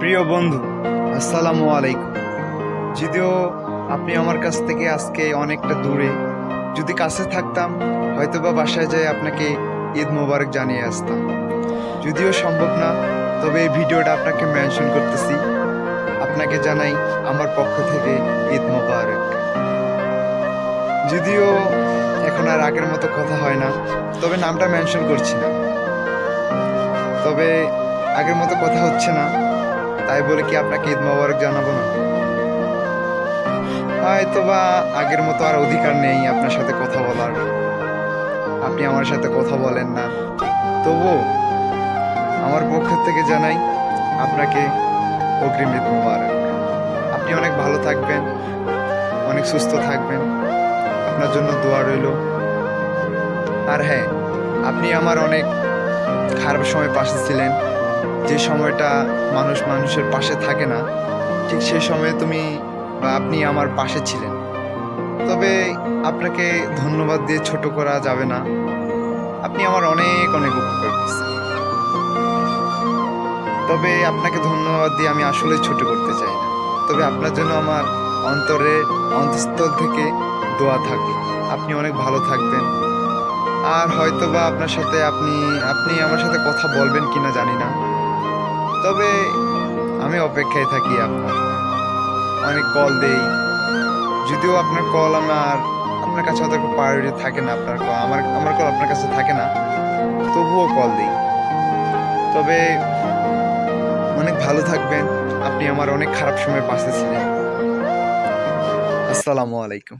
প্রিয় বন্ধু, আসসালামু আলাইকুম। যদিও আপনি আমার কাছ থেকে আজকে অনেকটা দূরে, যদি কাছে থাকতাম হয়তোবা বাসায় যেয়ে আপনাকে ঈদ মোবারক জানিয়ে আসতাম। যদিও সম্ভব না, তবে এই ভিডিওটা আপনাকে মেনশন করতেছি। আপনাকে জানাই আমার পক্ষ থেকে ঈদ মোবারক। যদিও এখন আর আগের মতো কথা হয় না, তবে নামটা মেনশন করছি না। তবে আগের মতো কথা হচ্ছে না, তাই বলে কি আপনাকে ঈদ মোবারক জানাবো না? হয়তোবা আগের মতো আর অধিকার নেই আপনার সাথে কথা বলার, আপনি আমার সাথে কথা বলেন না। তবুও আমার পক্ষ থেকে জানাই আপনাকে অগ্রিম ঈদ মোবারক। আপনি অনেক ভালো থাকবেন, অনেক সুস্থ থাকবেন, আপনার জন্য দোয়া রইল। আর হ্যাঁ, আপনি আমার অনেক খারাপ সময় পাশে ছিলেন। যে সময়টা মানুষ মানুষের পাশে থাকে না, ঠিক সেই সময়ে তুমি বা আপনি আমার পাশে ছিলেন। তবে আপনাকে ধন্যবাদ দিয়ে ছোট করা যাবে না। আপনি আমার অনেক অনেক উপকার করছেন। তবে আপনাকে ধন্যবাদ দিয়ে আমি আসলে ছোট করতে চাই না। তবে আপনার জন্য আমার অন্তঃস্থল থেকে দোয়া থাকবে। আপনি অনেক ভালো থাকবেন। আর হয়তোবা আপনার সাথে আপনি আমার সাথে কথা বলবেন কিনা জানি না। তবে আমি অপেক্ষায় থাকি আপনার। অনেক কল দেই, যদিও আপনার কল আপনার কাছে অত একটা প্রায়োরিটি থাকে না। আপনার কল আমার কল আপনার কাছে থাকে না, তবুও কল দিই। তবে অনেক ভালো থাকবেন। আপনি আমার অনেক খারাপ সময় পাশে ছিলেন। আসসালামু আলাইকুম।